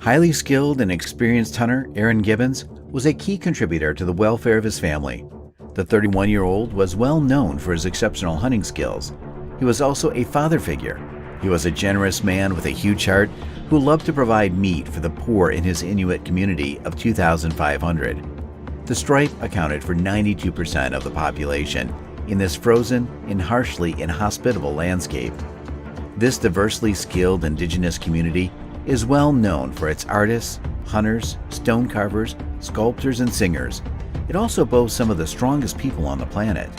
Highly skilled and experienced hunter Aaron Gibbons was a key contributor to the welfare of his family. The 31-year-old was well known for his exceptional hunting skills. He was also a father figure. He was a generous man with a huge heart who loved to provide meat for the poor in his Inuit community of 2,500. The stripe accounted for 92% of the population in this frozen and harshly inhospitable landscape. This diversely skilled indigenous community is well known for its artists, hunters, stone carvers, sculptors, and singers. It also boasts some of the strongest people on the planet.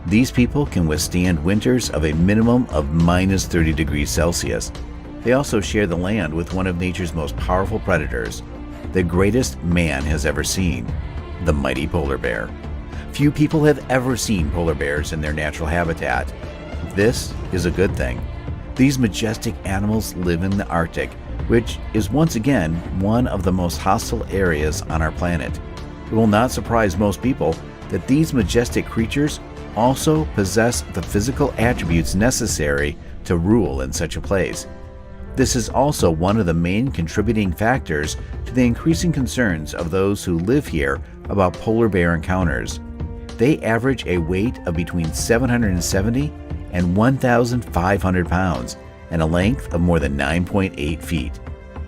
These people can withstand winters of a minimum of minus 30 degrees Celsius. They also share the land with one of nature's most powerful predators, the greatest man has ever seen, the mighty polar bear. Few people have ever seen polar bears in their natural habitat. This is a good thing. These majestic animals live in the Arctic, which is once again one of the most hostile areas on our planet. It will not surprise most people that these majestic creatures also possess the physical attributes necessary to rule in such a place. This is also one of the main contributing factors to the increasing concerns of those who live here about polar bear encounters. They average a weight of between 770 and 1,500 pounds and a length of more than 9.8 feet.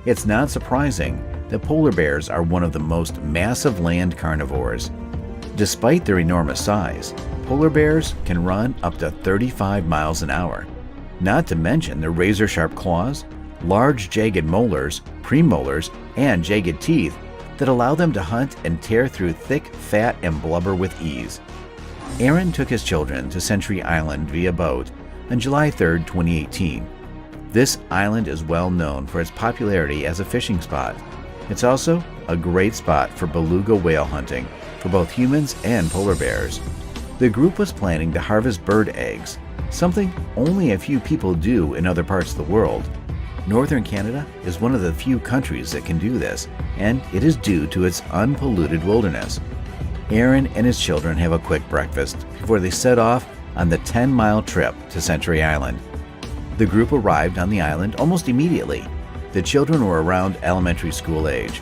It's not surprising that polar bears are one of the most massive land carnivores. Despite their enormous size, polar bears can run up to 35 miles an hour. Not to mention their razor-sharp claws, large jagged molars, premolars, and jagged teeth that allow them to hunt and tear through thick fat and blubber with ease. Aaron took his children to Century Island via boat on July 3, 2018. This island is well known for its popularity as a fishing spot. It's also a great spot for beluga whale hunting for both humans and polar bears. The group was planning to harvest bird eggs, something only a few people do in other parts of the world. Northern Canada is one of the few countries that can do this, and it is due to its unpolluted wilderness. Aaron and his children have a quick breakfast before they set off on the 10-mile trip to Century Island. The group arrived on the island almost immediately. The children were around elementary school age.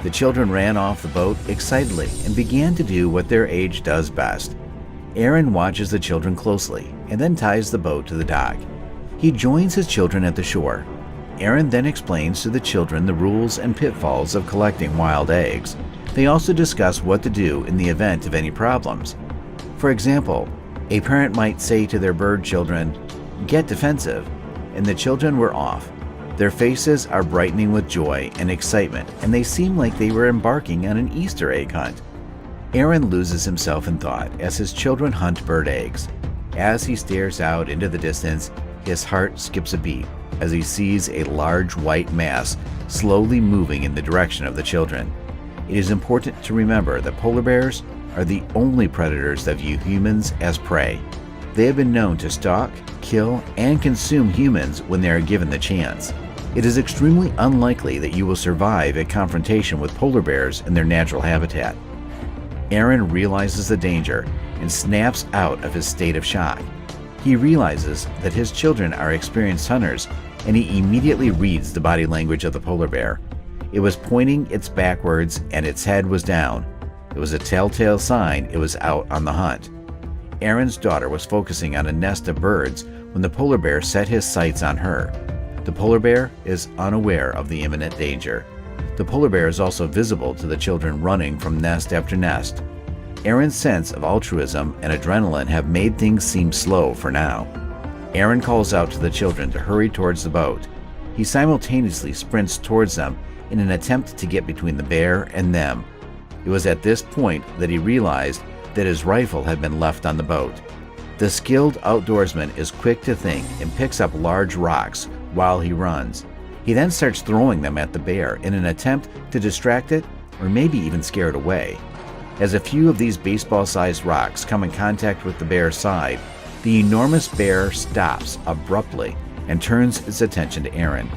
The children ran off the boat excitedly and began to do what their age does best. Aaron watches the children closely and then ties the boat to the dock. He joins his children at the shore. Aaron then explains to the children the rules and pitfalls of collecting wild eggs. They also discuss what to do in the event of any problems. For example, a parent might say to their bird children, "Get defensive," and the children were off. Their faces are brightening with joy and excitement, and they seem like they were embarking on an Easter egg hunt. Aaron loses himself in thought as his children hunt bird eggs. As he stares out into the distance, his heart skips a beat as he sees a large white mass slowly moving in the direction of the children. It is important to remember that polar bears are the only predators that view humans as prey. They have been known to stalk, kill, and consume humans when they are given the chance. It is extremely unlikely that you will survive a confrontation with polar bears in their natural habitat. Aaron realizes the danger and snaps out of his state of shock. He realizes that his children are experienced hunters, and he immediately reads the body language of the polar bear. It was pointing its backwards and its head was down. It was a telltale sign it was out on the hunt. Aaron's daughter was focusing on a nest of birds when the polar bear set his sights on her. The polar bear is unaware of the imminent danger. The polar bear is also visible to the children running from nest after nest. Aaron's sense of altruism and adrenaline have made things seem slow for now. Aaron calls out to the children to hurry towards the boat. He simultaneously sprints towards them in an attempt to get between the bear and them. It was at this point that he realized that his rifle had been left on the boat. The skilled outdoorsman is quick to think and picks up large rocks while he runs. He then starts throwing them at the bear in an attempt to distract it or maybe even scare it away. As a few of these baseball-sized rocks come in contact with the bear's side, the enormous bear stops abruptly and turns its attention to Aaron.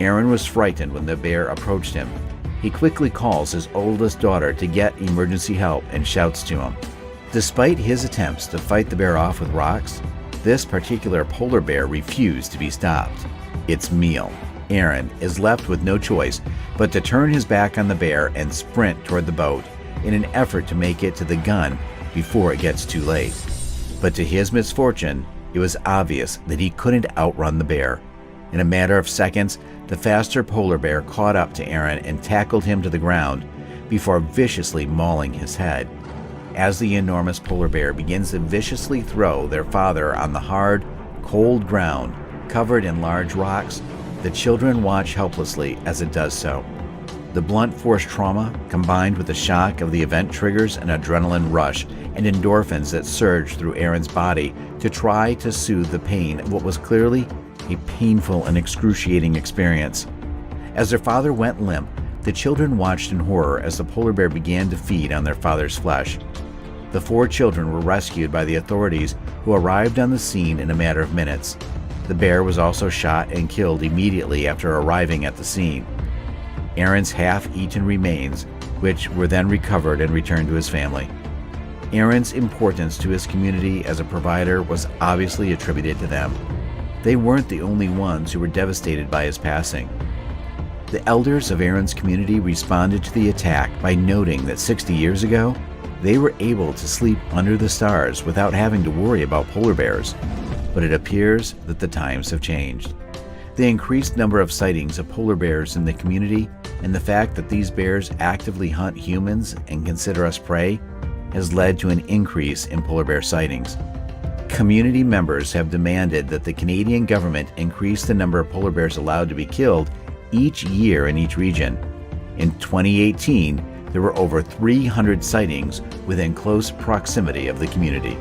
Aaron was frightened when the bear approached him. He quickly calls his oldest daughter to get emergency help and shouts to him. Despite his attempts to fight the bear off with rocks, this particular polar bear refused to be stopped. Its meal, Aaron is left with no choice but to turn his back on the bear and sprint toward the boat in an effort to make it to the gun before it gets too late. But to his misfortune, it was obvious that he couldn't outrun the bear. In a matter of seconds, the faster polar bear caught up to Aaron and tackled him to the ground before viciously mauling his head. As the enormous polar bear begins to viciously throw their father on the hard, cold ground covered in large rocks, the children watch helplessly as it does so. The blunt force trauma, combined with the shock of the event, triggers an adrenaline rush and endorphins that surge through Aaron's body to try to soothe the pain of what was clearly a painful and excruciating experience. As their father went limp, the children watched in horror as the polar bear began to feed on their father's flesh. The 4 children were rescued by the authorities, who arrived on the scene in a matter of minutes. The bear was also shot and killed immediately after arriving at the scene. Aaron's half-eaten remains, which were then recovered and returned to his family. Aaron's importance to his community as a provider was obviously attributed to them. They weren't the only ones who were devastated by his passing. The elders of Aaron's community responded to the attack by noting that 60 years ago, they were able to sleep under the stars without having to worry about polar bears. But it appears that the times have changed. The increased number of sightings of polar bears in the community and the fact that these bears actively hunt humans and consider us prey has led to an increase in polar bear sightings. Community members have demanded that the Canadian government increase the number of polar bears allowed to be killed each year in each region. In 2018, there were over 300 sightings within close proximity of the community.